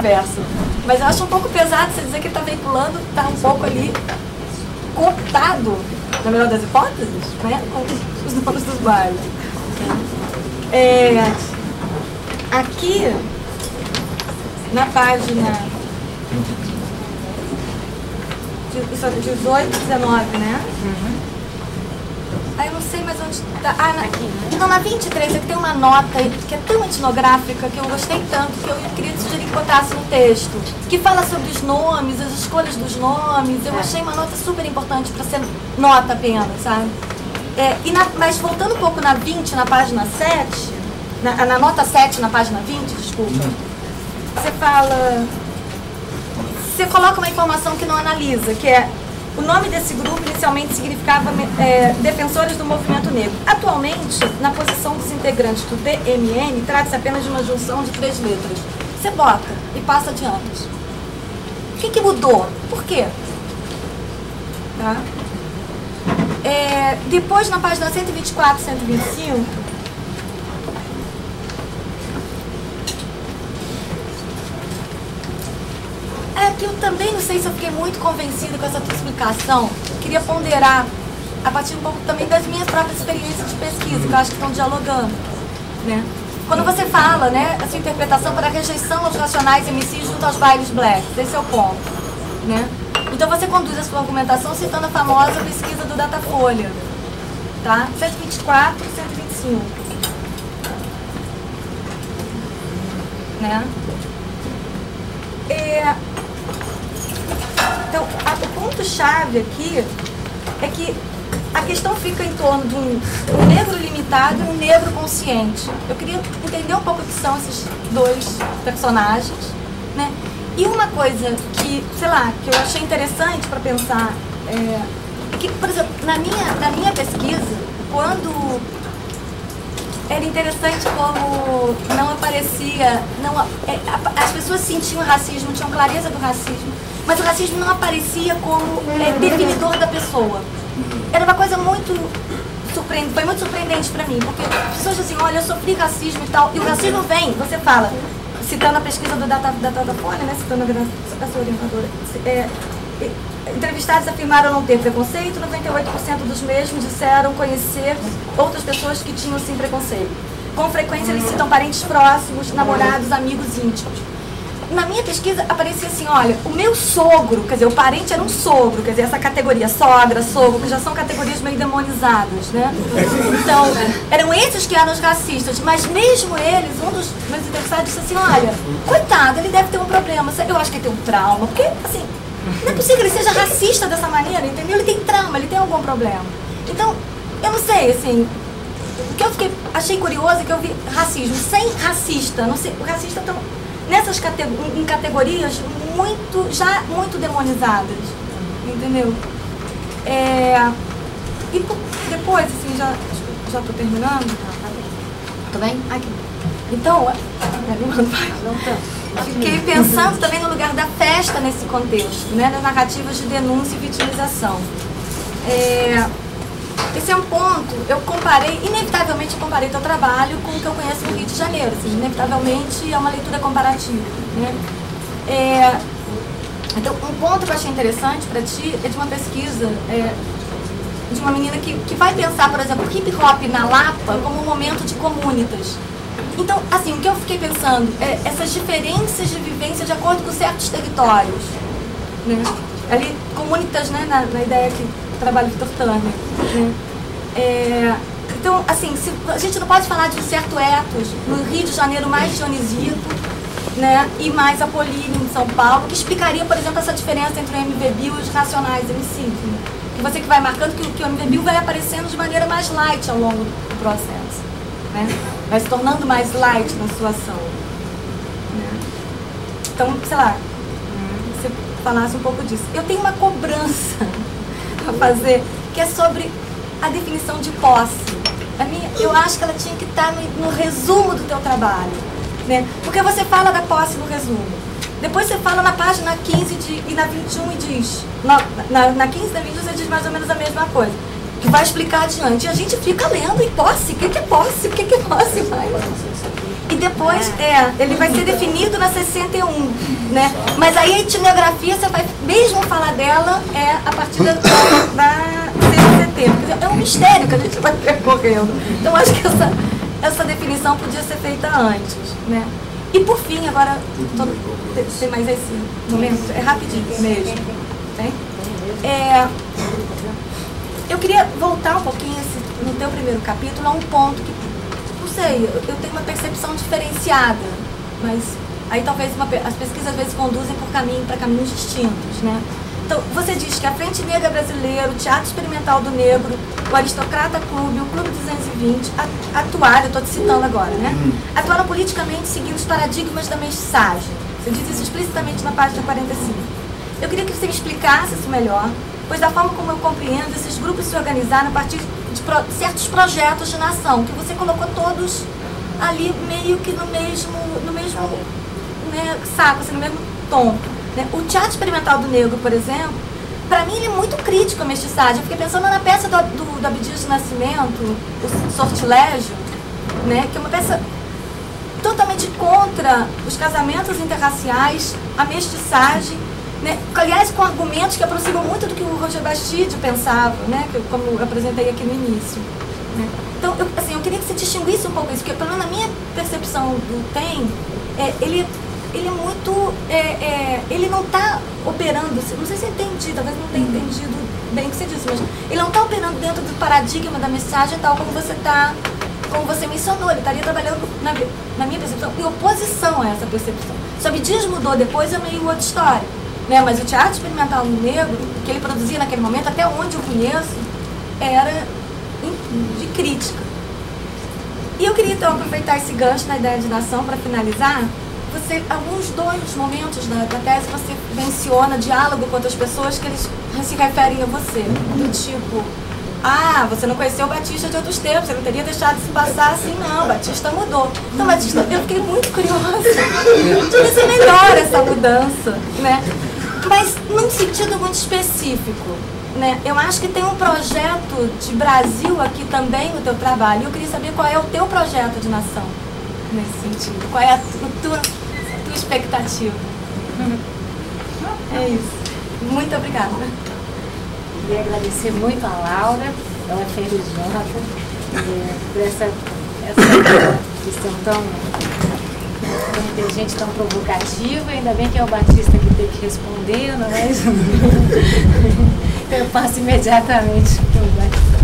verso. Mas eu acho um pouco pesado você dizer que ele está veiculando, está um pouco ali cooptado, na melhor das hipóteses, né, com os donos dos bailes. Aqui, na página 18, 19, né? Aí eu não sei mais onde está. Não, na 23, aqui tem uma nota que é tão etnográfica, que eu gostei tanto, que eu queria sugerir que botasse no texto, que fala sobre os nomes, as escolhas dos nomes. Eu achei uma nota super importante para ser nota apenas, sabe? Mas voltando um pouco na 20, na página 7, na nota 7, na página 20, desculpa, você coloca uma informação que não analisa, que é: o nome desse grupo inicialmente significava Defensores do Movimento Negro. Atualmente, na posição dos integrantes do DMN, trata-se apenas de uma junção de 3 letras. Você bota e passa adiante. O que mudou? Por quê? Tá? Depois, na página 124 e 125, que eu também não sei se eu fiquei muito convencida com essa tua explicação. Eu queria ponderar a partir um pouco também das minhas próprias experiências de pesquisa, que eu acho que estão dialogando, né? Quando você fala, né, a sua interpretação para a rejeição aos racionais MCs junto aos bailes blacks, esse é o ponto, né? Então você conduz a sua argumentação citando a famosa pesquisa do Datafolha, tá? 124 e 125, né? Então, o ponto-chave aqui é que a questão fica em torno de um negro limitado e um negro consciente. Eu queria entender um pouco o que são esses dois personagens, né? E uma coisa que, sei lá, que eu achei interessante para pensar, que, por exemplo, na minha pesquisa, quando era interessante como não aparecia, as pessoas sentiam racismo, tinham clareza do racismo, mas o racismo não aparecia como definidor da pessoa. Era uma coisa muito surpreendente, foi muito surpreendente para mim, porque as pessoas dizem assim: olha, eu sofri racismo e tal, e o racismo vem, você fala, citando a pesquisa do Datafolha, né, citando a sua orientadora, entrevistados afirmaram não ter preconceito, 98% dos mesmos disseram conhecer outras pessoas que tinham sim preconceito. Com frequência eles citam parentes próximos, namorados, amigos íntimos. Na minha pesquisa aparecia assim: olha, o meu sogro, quer dizer, o parente era um sogro, quer dizer, essa categoria, sogra, sogro, que já são categorias meio demonizadas, né? Então, eram esses que eram os racistas, mas mesmo eles, um dos meus entrevistados disse assim: olha, coitado, ele deve ter um problema, eu acho que ele tem um trauma, porque, assim, não é possível que ele seja racista dessa maneira, entendeu? Ele tem trauma, ele tem algum problema. Então, eu não sei, assim, o que eu achei curioso é que eu vi racismo sem racista, não sei, o racista estão nessas em categorias muito demonizadas, entendeu? E depois, assim, já estou terminando, tá bem? Aqui. Então, fiquei pensando também no lugar da festa nesse contexto, né, das narrativas de denúncia e vitimização. Esse é um ponto, inevitavelmente comparei teu trabalho com o que eu conheço no Rio de Janeiro, assim, inevitavelmente é uma leitura comparativa, né? Então, um ponto que eu achei interessante para ti é de uma pesquisa de uma menina que vai pensar, por exemplo, o hip hop na Lapa como um momento de comunitas. Então, assim, o que eu fiquei pensando é essas diferenças de vivência de acordo com certos territórios, né? Ali, comunitas, né, na ideia que trabalho Vitor Turner, né? Então, assim, a gente não pode falar de um certo ethos no Rio de Janeiro mais dionisíaco, né, e mais apolíneo em São Paulo, que explicaria, por exemplo, essa diferença entre o MV Bill e os Racionais MC, né? Que você que vai marcando que o MV Bill vai aparecendo de maneira mais light ao longo do processo, né? Vai se tornando mais light na sua ação, né? Então, sei lá, se você falasse um pouco disso. Eu tenho uma cobrança a fazer, que é sobre a definição de posse. Eu acho que ela tinha que estar no resumo do teu trabalho, né? Porque você fala da posse no resumo. Depois você fala na página 15 e na 21 e diz... Na 15 e na 21 você diz mais ou menos a mesma coisa. que vai explicar adiante. E a gente fica lendo, e posse, o que é posse? O que é posse? E depois, ele vai ser definido na 61, né? Mas aí a etnografia, você vai mesmo falar dela a partir da 6 de setembro. É um mistério que a gente vai percorrendo. Então, acho que essa definição podia ser feita antes, né? E por fim, agora, tem mais esse momento, é rapidinho mesmo. Tem? Eu queria voltar um pouquinho no teu primeiro capítulo a um ponto que, não sei, eu tenho uma percepção diferenciada, mas aí talvez as pesquisas às vezes conduzem para caminhos distintos, né? Então, você diz que a Frente Negra Brasileira, o Teatro Experimental do Negro, o Aristocrata Clube, o Clube 220, atuaram, eu estou te citando agora, né? Atuaram politicamente seguindo os paradigmas da mestiçagem. Você diz isso explicitamente na página 45. Eu queria que você me explicasse isso melhor, pois da forma como eu compreendo, esses grupos se organizaram a partir de certos projetos de nação, que você colocou todos ali meio que no mesmo né, saco, assim, no mesmo tom. Né? O Teatro Experimental do Negro, por exemplo, para mim ele é muito crítico à mestiçagem. Eu fiquei pensando na peça do Abdias de Nascimento, O Sortilégio, né? Que é uma peça totalmente contra os casamentos interraciais, a mestiçagem, né? Aliás, com argumentos que aproximam muito do que o Roger Bastide pensava, né? Como eu apresentei aqui no início. Né? Então, eu queria que você distinguisse um pouco isso, porque pelo menos na minha percepção do TEM, ele é muito... ele não está operando, não sei se eu entendi, talvez não tenha entendido bem o que você disse, mas ele não está operando dentro do paradigma da mensagem tal como você mencionou. Ele estaria trabalhando, na minha percepção, em oposição a essa percepção. Se o Abdias mudou depois, é meio outra história. Né? Mas o Teatro Experimental no Negro, que ele produzia naquele momento, até onde eu conheço, era de crítica. E eu queria, então, aproveitar esse gancho na ideia de nação para finalizar. Alguns dois momentos da tese você menciona diálogo com outras pessoas que eles se referem a você. Do tipo, você não conheceu o Batista de outros tempos, você não teria deixado se passar assim, não, o Batista mudou. Então, Batista, eu fiquei muito curiosa de conhecer melhor essa mudança, né? Mas num sentido muito específico, né? Eu acho que tem um projeto de Brasil aqui também no teu trabalho. Eu queria saber qual é o teu projeto de nação nesse sentido. Qual é a tua expectativa? É isso. Muito obrigada. Queria agradecer muito a Laura, ela fez o Jonathan, por essa questão tão inteligente, tão provocativa. Ainda bem que é o Batista que tem que responder, não é isso? Eu passo imediatamente para o Batista.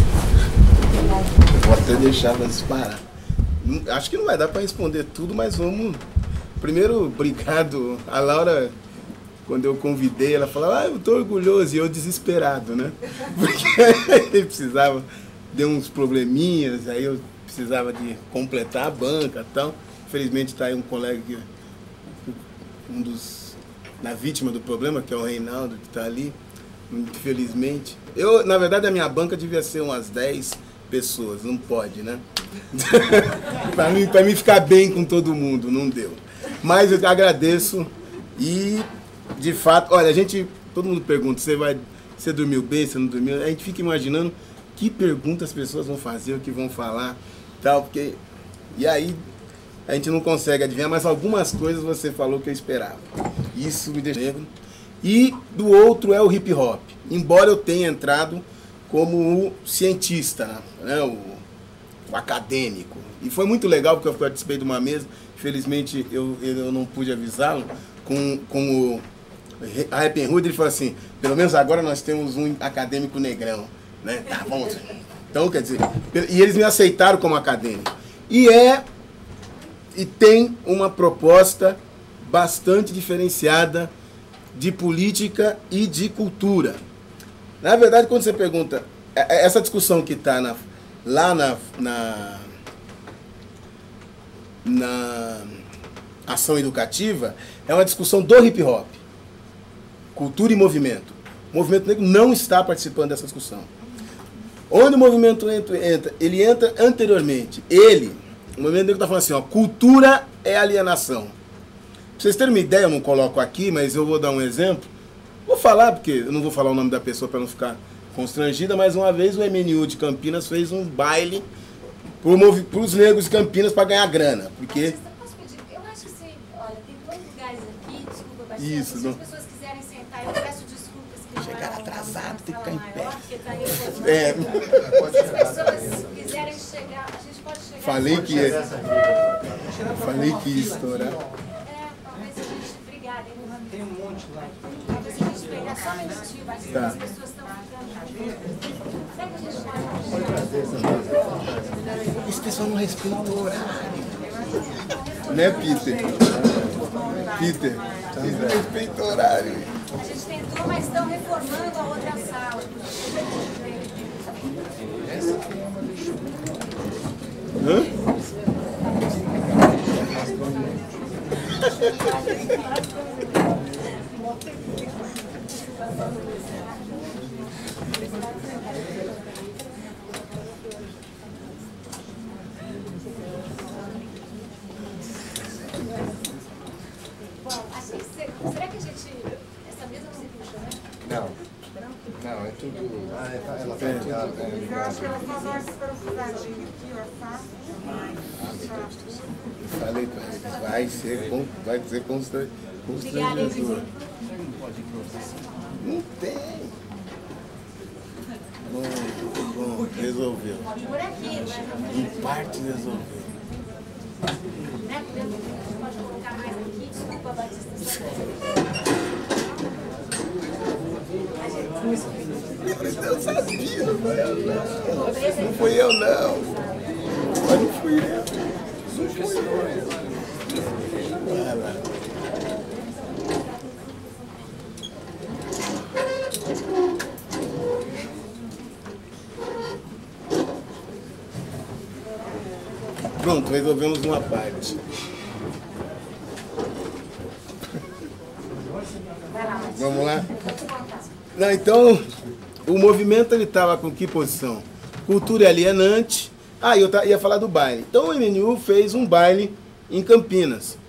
Vou até deixar ela disparar. Acho que não vai dar para responder tudo, mas vamos... Primeiro, obrigado. A Laura, quando eu convidei, ela falou, eu estou orgulhoso, e eu desesperado, né? Porque ele precisava, deu uns probleminhas, aí eu precisava de completar a banca e tal. Infelizmente está aí um colega, na vítima do problema, que é o Reinaldo, que está ali, infelizmente. Na verdade, a minha banca devia ser umas 10 pessoas, não pode, né? Para mim ficar bem com todo mundo, não deu. Mas eu agradeço e, de fato, olha, todo mundo pergunta, você dormiu bem, você não dormiu? A gente fica imaginando que perguntas as pessoas vão fazer, o que vão falar, tal, porque... E aí, a gente não consegue adivinhar, mas algumas coisas você falou que eu esperava. Isso me deixa negro. E do outro é o hip hop. Embora eu tenha entrado como o cientista, né, o acadêmico. E foi muito legal porque eu participei de uma mesa, infelizmente eu não pude avisá-lo, com o Rappenhood. Ele falou assim, pelo menos agora nós temos um acadêmico negrão, né? Tá bom. Então, quer dizer, e eles me aceitaram como acadêmico. E tem uma proposta bastante diferenciada de política e de cultura. Na verdade, quando você pergunta, essa discussão que está lá na ação educativa, é uma discussão do hip hop, cultura e movimento. O movimento negro não está participando dessa discussão. Onde o movimento entra, ele entra anteriormente. O movimento negro está falando assim, cultura é alienação. Pra vocês terem uma ideia, eu não coloco aqui, mas eu vou dar um exemplo. Vou falar, porque eu não vou falar o nome da pessoa para não ficar constrangida. Mais uma vez o MNU de Campinas fez um baile para os negros de Campinas para ganhar grana. Porque... Posso pedir? Eu acho assim, olha, tem dois lugares aqui, desculpa bastante, Isso, se as pessoas quiserem sentar, eu peço desculpas que chegar atrasado, tem que ficar em pé. Maior, porque tá aí É. se as pessoas quiserem chegar, a gente pode chegar... Falei que ia estourar. Talvez a gente... Obrigada, hein? Tem um monte lá. Talvez a gente pegar só um minutinho, mas as pessoas estão ficando... Será que a gente pode... Esse pessoal não respeita o horário. Né, Peter? Peter, eles não respeitam o horário. A gente tentou, mas estão reformando a outra sala. Hã? Bom, assim, será que a gente... Essa mesa você puxa, né? Não. Não, é tudo... ela tá ligada. Eu acho que ela falou essa velocidade aqui, ó, fácil. Falei pra ele, vai ser constrangedor. Não tem. Bom, resolveu. Por aqui, né? Em parte resolveu. Né? A gente pode colocar mais aqui. Desculpa, Batista. Eu sabia, não fui eu não. Mas não fui eu. Não fui eu. Vai lá. Pronto, resolvemos uma parte. Vamos lá? Não, então, o movimento ele estava com que posição? Cultura alienante. Eu ia falar do baile. Então o MNU fez um baile em Campinas.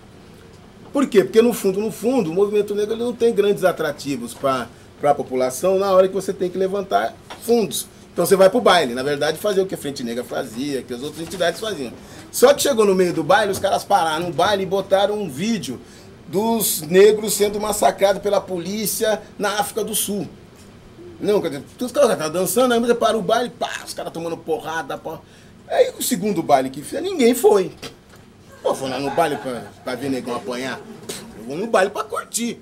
Por quê? Porque no fundo, o movimento negro ele não tem grandes atrativos para a população na hora que você tem que levantar fundos. Então você vai para o baile, na verdade, fazer o que a Frente Negra fazia, que as outras entidades faziam. Só que chegou no meio do baile, os caras pararam no baile e botaram um vídeo dos negros sendo massacrados pela polícia na África do Sul. Não, quer dizer, os caras estavam dançando, aí você para o baile, pá, os caras tomando porrada. Pá. Aí o segundo baile que fez, ninguém foi. Pô, foi lá no baile pra ver negão apanhar. Eu vou no baile pra curtir.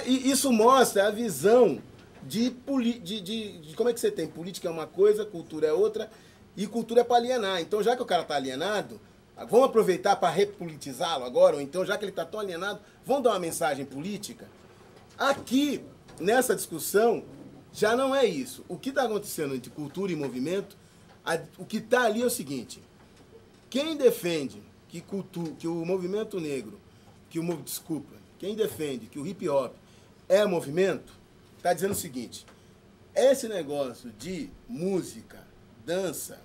E isso mostra a visão de como é que você tem. Política é uma coisa, cultura é outra, e cultura é pra alienar. Então, já que o cara tá alienado, vamos aproveitar para repolitizá-lo agora, ou então, já que ele tá tão alienado, vamos dar uma mensagem política? Aqui, nessa discussão, já não é isso. O que está acontecendo entre cultura e movimento, o que está ali é o seguinte: quem defende que o movimento negro, quem defende que o hip hop é movimento, está dizendo o seguinte: esse negócio de música, dança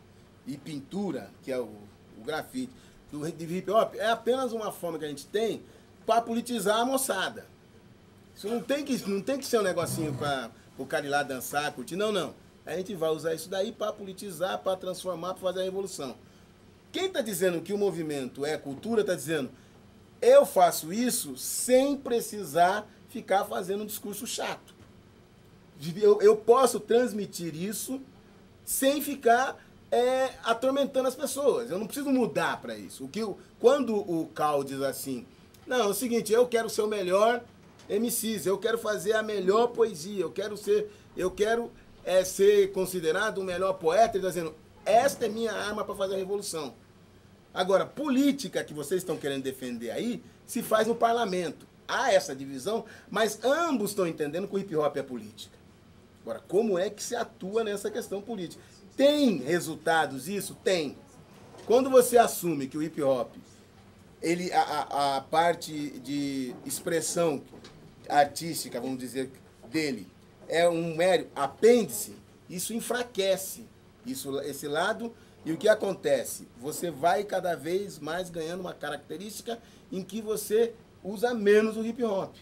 e pintura, que é o grafite, de hip hop, é apenas uma forma que a gente tem para politizar a moçada. Isso não tem que ser um negocinho para o cara ir lá dançar, curtir. Não. A gente vai usar isso daí para politizar, para transformar, para fazer a revolução. Quem está dizendo que o movimento é cultura, está dizendo: eu faço isso sem precisar ficar fazendo um discurso chato. Eu posso transmitir isso sem ficar atormentando as pessoas. Eu não preciso mudar para isso. Quando o Cal diz assim: não, é o seguinte, eu quero ser o melhor MCs, eu quero fazer a melhor poesia, eu quero ser considerado o melhor poeta, ele está dizendo: esta é minha arma para fazer a revolução. Agora, política que vocês estão querendo defender aí, se faz no parlamento. Há essa divisão, mas ambos estão entendendo que o hip hop é política. Agora, como é que se atua nessa questão política? Tem resultados isso? Tem. Quando você assume que o hip hop, a parte de expressão artística, vamos dizer, dele, é um mero apêndice, isso enfraquece esse lado. E o que acontece? Você vai cada vez mais ganhando uma característica em que você usa menos o hip hop.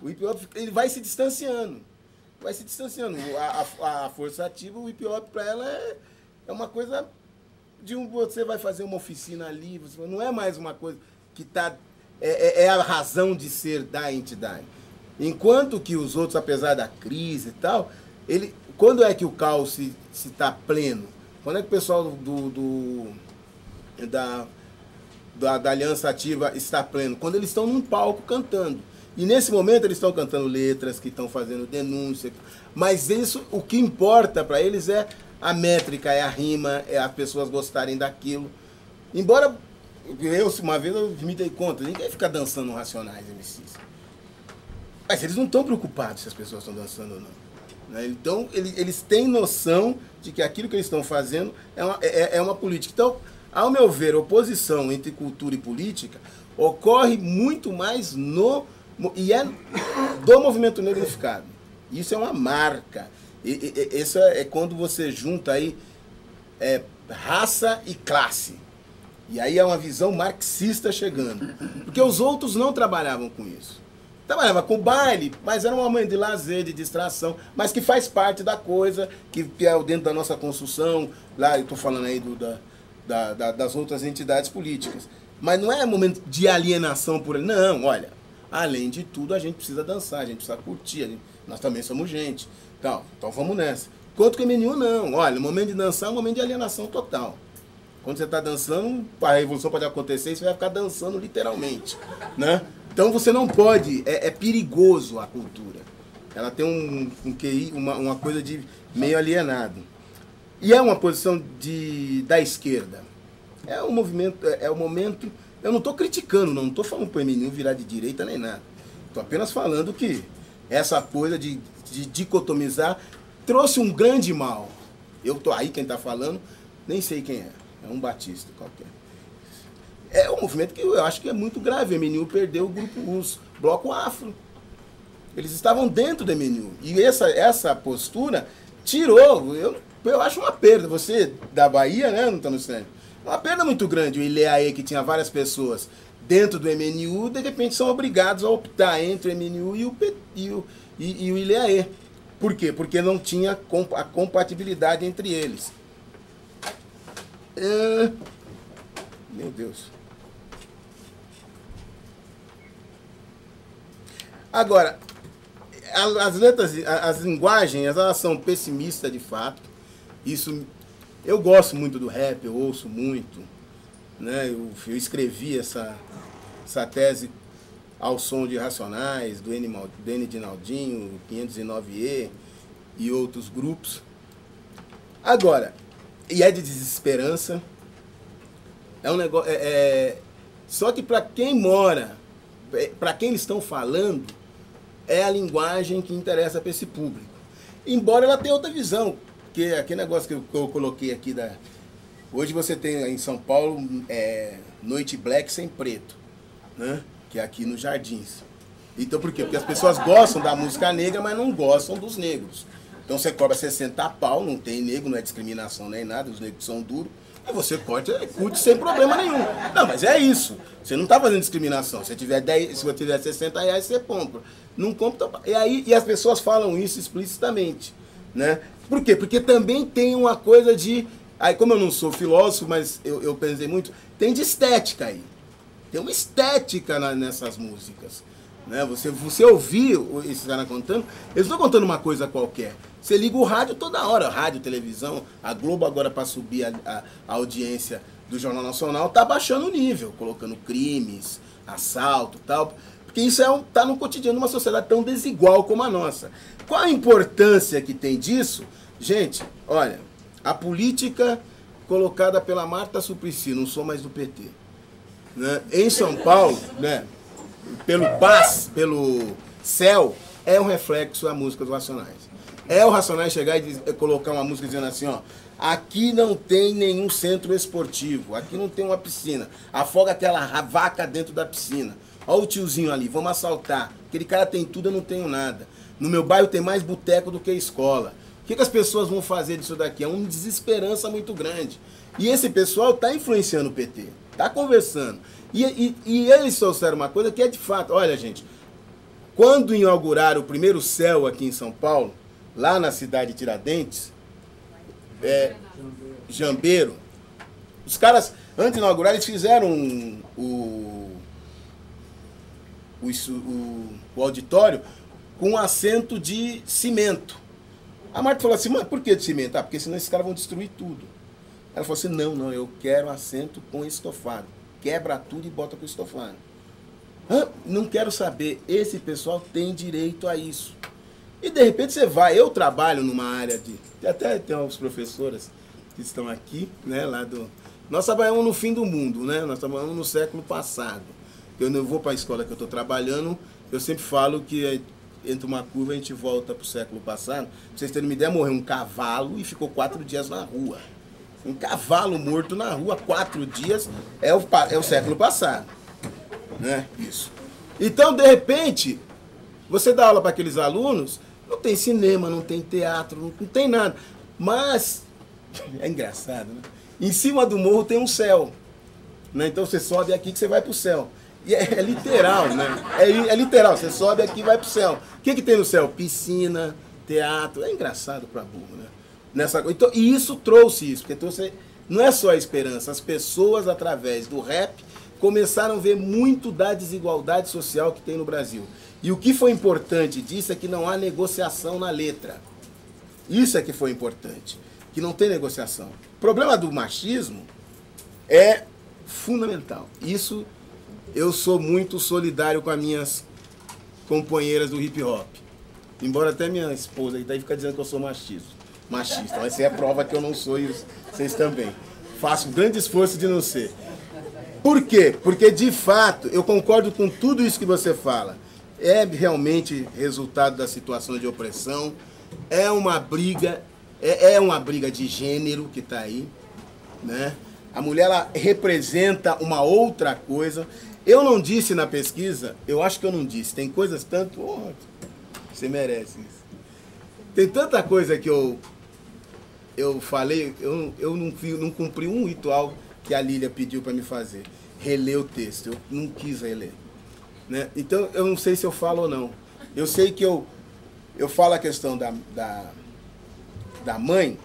O hip hop ele vai se distanciando. vai se distanciando. A força ativa, o hip hop para ela é uma coisa de você vai fazer uma oficina ali, não é mais uma coisa que é a razão de ser da entidade. Enquanto que os outros, apesar da crise e tal, quando é que o caos se está pleno? Quando é que o pessoal da Aliança Ativa está pleno? Quando eles estão num palco cantando. E nesse momento eles estão cantando letras, que estão fazendo denúncia. Mas isso, o que importa para eles é a métrica, é a rima, é as pessoas gostarem daquilo. Embora, uma vez eu me dei conta, ninguém fica dançando Racionais MCs. Mas eles não estão preocupados se as pessoas estão dançando ou não. Então, eles têm noção de que aquilo que eles estão fazendo é uma política. Então, ao meu ver, a oposição entre cultura e política ocorre muito mais e é do movimento negro unificado. Isso é uma marca. Isso é quando você junta aí raça e classe. E aí é uma visão marxista chegando. Porque os outros não trabalhavam com isso. Trabalhava com baile, mas era uma momento de lazer, de distração, mas que faz parte da coisa, que é dentro da nossa construção. Lá eu estou falando aí das outras entidades políticas. Mas não é momento de alienação por ele. Não, olha, além de tudo a gente precisa dançar, a gente precisa curtir, nós também somos gente. Então vamos nessa. Enquanto que o MNU não. Olha, o momento de dançar é um momento de alienação total. Quando você está dançando, a revolução pode acontecer e você vai ficar dançando literalmente, né? Então você não pode, é perigoso a cultura. Ela tem um QI, uma coisa de meio alienado. E é uma posição da esquerda. É um movimento, o momento. Eu não estou criticando, não estou falando para o MNU virar de direita nem nada. Estou apenas falando que essa coisa de dicotomizar trouxe um grande mal. Eu estou aí, quem está falando, nem sei quem é. É um batista qualquer. É um movimento que eu acho que é muito grave. O MNU perdeu o grupo, os Bloco Afro. Eles estavam dentro do MNU. E essa postura tirou. Eu acho uma perda. Você da Bahia, né, não está no centro? É uma perda muito grande. O Ileaê, que tinha várias pessoas dentro do MNU, de repente são obrigados a optar entre o MNU e o Ileaê. Por quê? Porque não tinha a compatibilidade entre eles. Meu Deus. Agora, as letras, as linguagens, elas são pessimistas de fato. Isso, eu gosto muito do rap, eu ouço muito, né? Eu escrevi essa tese ao som de Racionais, do N Dinaldinho, 509E e outros grupos. Agora, e é de desesperança. É um negócio. Só que para quem mora, para quem eles estão falando, é a linguagem que interessa para esse público. Embora ela tenha outra visão, porque aquele negócio que eu coloquei aqui hoje você tem em São Paulo noite black sem preto, né? Que é aqui nos Jardins. Então por quê? Porque as pessoas gostam da música negra, mas não gostam dos negros. Então você cobra 60 pau, não tem negro, não é discriminação nem nada, os negros são duros. Aí você curte sem problema nenhum. Não, mas é isso. Você não está fazendo discriminação. Se você tiver 60 reais, você compra. Não compra. E as pessoas falam isso explicitamente, né? Por quê? Porque também tem uma coisa de... Aí, como eu não sou filósofo, mas eu pensei muito, tem de estética aí. Tem uma estética nessas músicas. Né? Você ouvir esses caras contando, eles não estão contando uma coisa qualquer. Você liga o rádio toda hora, rádio, televisão, a Globo agora para subir a audiência do Jornal Nacional está baixando o nível, colocando crimes, assalto e tal, porque isso está no cotidiano de uma sociedade tão desigual como a nossa. Qual a importância que tem disso? Gente, olha, a política colocada pela Marta Suplicy, não sou mais do PT, né? Em São Paulo, né? Pelo PAS, pelo CEL, é um reflexo da música dos Racionais. É o Racionais chegar e colocar uma música dizendo assim, ó, aqui não tem nenhum centro esportivo, aqui não tem uma piscina, afoga aquela vaca dentro da piscina. Olha o tiozinho ali, vamos assaltar. Aquele cara tem tudo, eu não tenho nada. No meu bairro tem mais boteco do que escola. O que as pessoas vão fazer disso daqui? É uma desesperança muito grande. E esse pessoal está influenciando o PT, está conversando. E eles trouxeram uma coisa que é de fato. Olha, gente, quando inauguraram o primeiro CEL aqui em São Paulo, lá na cidade de Tiradentes, Jambeiro, os caras, antes de inaugurar, eles fizeram o auditório com um assento de cimento. A Marta falou assim, mas por que de cimento? Ah, porque senão esses caras vão destruir tudo. Ela falou assim, não, eu quero assento com estofado. Quebra tudo e bota com estofado. Ah, não quero saber, esse pessoal tem direito a isso. E de repente você vai, eu trabalho numa área de... Até tem umas professoras que estão aqui, né, lá do... Nós trabalhamos no fim do mundo, né? Nós trabalhamos no século passado. Eu não vou para a escola que eu estou trabalhando, eu sempre falo que entre uma curva a gente volta para o século passado. Pra vocês terem uma ideia, morreu um cavalo e ficou 4 dias na rua. Um cavalo morto na rua, 4 dias, é o século passado. Né? Isso. Então, de repente, você dá aula para aqueles alunos, não tem cinema, não tem teatro, não tem nada. Mas, é engraçado, né? Em cima do morro tem um céu. Né? Então você sobe aqui que você vai para o céu. E é literal, né? É literal, você sobe aqui e vai para o céu. O que tem no céu? Piscina, teatro. É engraçado para burro, né? Então, e isso trouxe isso, porque trouxe, não é só a esperança. As pessoas, através do rap, começaram a ver muito da desigualdade social que tem no Brasil. E o que foi importante disso é que não há negociação na letra. Isso é que foi importante, que não tem negociação. O problema do machismo é fundamental. Isso eu sou muito solidário com as minhas companheiras do hip hop. Embora até minha esposa aí fica dizendo que eu sou machista. Essa é a prova que eu não sou e vocês também. Faço um grande esforço de não ser. Por quê? Porque, de fato, eu concordo com tudo isso que você fala. É realmente resultado da situação de opressão. É uma briga de gênero que está aí. Né? A mulher, ela representa uma outra coisa. Eu não disse na pesquisa, eu acho que eu não disse. Tem coisas tanto... Oh, você merece isso. Tem tanta coisa que eu falei, eu não cumpri um ritual que a Lília pediu para me fazer. Reler o texto. Eu não quis reler. Né? Então, eu não sei se eu falo ou não. Eu sei que eu falo a questão da mãe.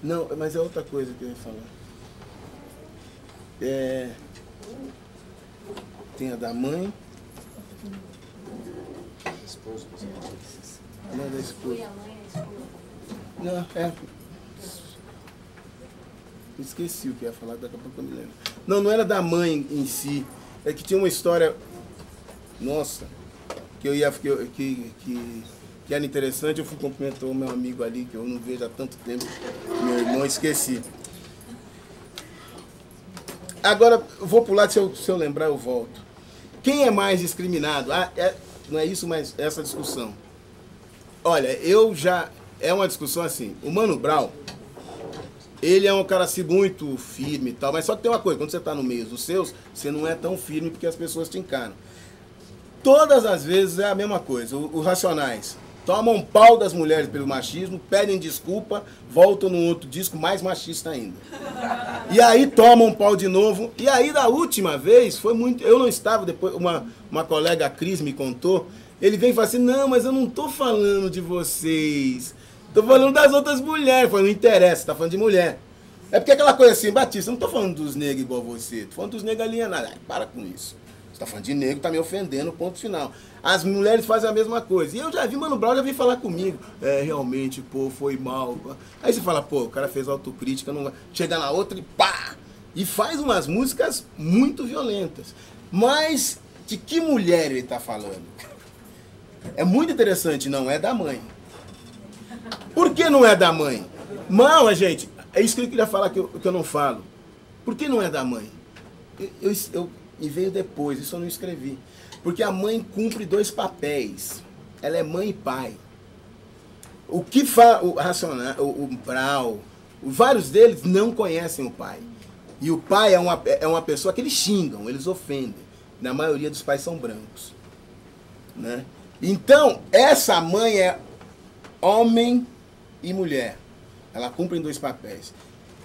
Não, mas é outra coisa que eu ia falar. Tem a da mãe. Não, da esposa. Não, esqueci o que ia falar, daqui a pouco eu me lembro. Não era da mãe em si. É que tinha uma história, nossa, que era interessante. Eu fui cumprimentar o meu amigo ali, que eu não vejo há tanto tempo, meu irmão, esqueci. Agora, eu vou pular, se eu lembrar eu volto. Quem é mais discriminado? Não é isso, mas essa discussão. Olha, é uma discussão assim, o Mano Brown, ele é um cara assim muito firme e tal, mas só que tem uma coisa, quando você está no meio dos seus, você não é tão firme porque as pessoas te encaram. Todas as vezes é a mesma coisa, os Racionais tomam pau das mulheres pelo machismo, pedem desculpa, voltam no outro disco mais machista ainda. E aí tomam pau de novo, e aí da última vez, foi muito, eu não estava, depois uma colega, a Cris, me contou, ele vem e fala assim, não, mas eu não tô falando de vocês, tô falando das outras mulheres. Eu falei, não interessa, tá falando de mulher. É porque aquela coisa assim, Batista, eu não tô falando dos negros igual você, tô falando dos negros alienados. Ai, para com isso. Você tá falando de negro, tá me ofendendo, ponto final. As mulheres fazem a mesma coisa. E eu já vi, Mano Brown já veio falar comigo. Realmente, pô, foi mal. Aí você fala, pô, o cara fez autocrítica, não vai. Chega na outra e pá! E faz umas músicas muito violentas. Mas de que mulher ele tá falando? É muito interessante, não é da mãe. Por que não é da mãe? Mal, gente, é isso que eu queria falar que eu não falo. Por que não é da mãe? E veio depois, isso eu não escrevi. Porque a mãe cumpre 2 papéis. Ela é mãe e pai. O que faz o Racional, o Brown, vários deles não conhecem o pai. E o pai é uma pessoa que eles xingam, eles ofendem. Na maioria dos pais são brancos. Né? Então, essa mãe é homem e mulher. Ela cumpre 2 papéis.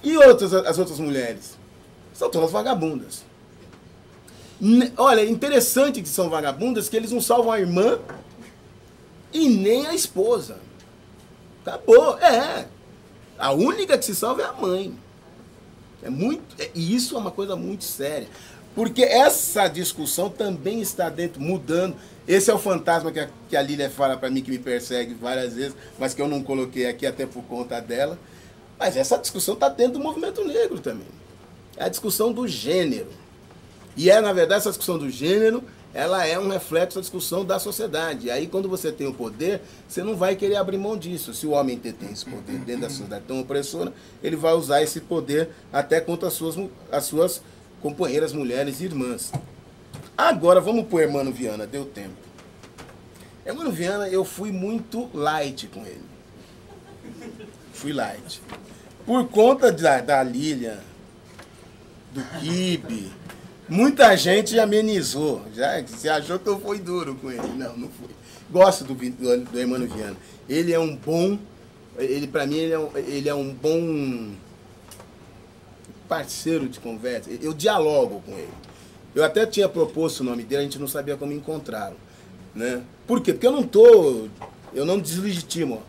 E as outras mulheres? São todas vagabundas. Olha, é interessante que são vagabundas, que eles não salvam a irmã e nem a esposa. Acabou, A única que se salva é a mãe. E isso é uma coisa muito séria. Porque essa discussão também está dentro, mudando. Esse é o fantasma que a Lília fala para mim, que me persegue várias vezes, mas que eu não coloquei aqui até por conta dela. Mas essa discussão está dentro do movimento negro também. É a discussão do gênero. E na verdade, essa discussão do gênero, ela é um reflexo da discussão da sociedade. E aí, quando você tem o poder, você não vai querer abrir mão disso. Se o homem tem esse poder dentro da sociedade tão opressora, ele vai usar esse poder até contra as suas companheiras, mulheres e irmãs. Agora, vamos para o Hermano Viana, deu tempo. Hermano Viana, eu fui muito light com ele. Fui light. Por conta da Lília, do Kibe, muita gente amenizou. Você achou que eu fui duro com ele. Não, não fui. Gosto do Hermano Viana. Ele é um bom... Para mim, ele é um bom parceiro de conversa. Eu dialogo com ele. Eu até tinha proposto o nome dele, a gente não sabia como encontrá-lo, né? Por quê? Porque eu não deslegitimo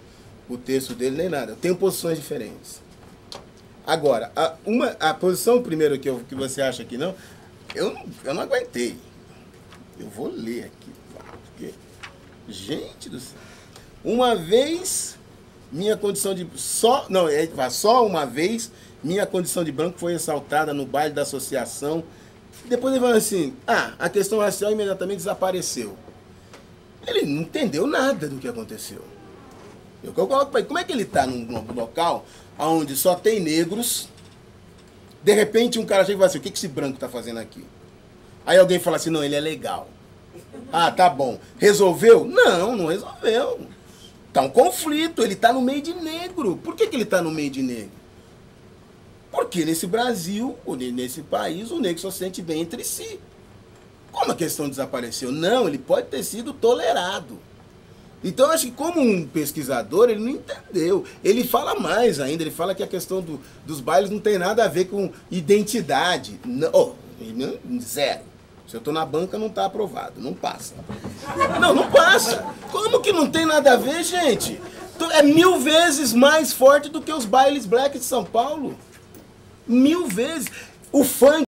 o texto dele nem nada. Eu tenho posições diferentes. Agora, a posição primeiro que você acha que não, eu não aguentei. Eu vou ler aqui, porque, gente do céu. Uma vez, minha condição de... Só uma vez, minha condição de branco foi ressaltada no baile da associação. Depois ele falou assim, a questão racial imediatamente desapareceu. Ele não entendeu nada do que aconteceu. Eu coloco para ele, como é que ele está num local onde só tem negros, de repente um cara chega e fala assim, o que esse branco está fazendo aqui? Aí alguém fala assim, não, ele é legal. Tá bom. Resolveu? Não, não resolveu. Tá um conflito, ele está no meio de negro. Por que ele está no meio de negro? Porque nesse Brasil, nesse país, o negro só se sente bem entre si. Como a questão desapareceu? Não, ele pode ter sido tolerado. Então, eu acho que como um pesquisador, ele não entendeu. Ele fala mais ainda, ele fala que a questão dos bailes não tem nada a ver com identidade. Não, zero. Se eu estou na banca, não está aprovado, não passa. Não passa. Como que não tem nada a ver, gente? É 1000 vezes mais forte do que os bailes black de São Paulo. 1000 vezes. O funk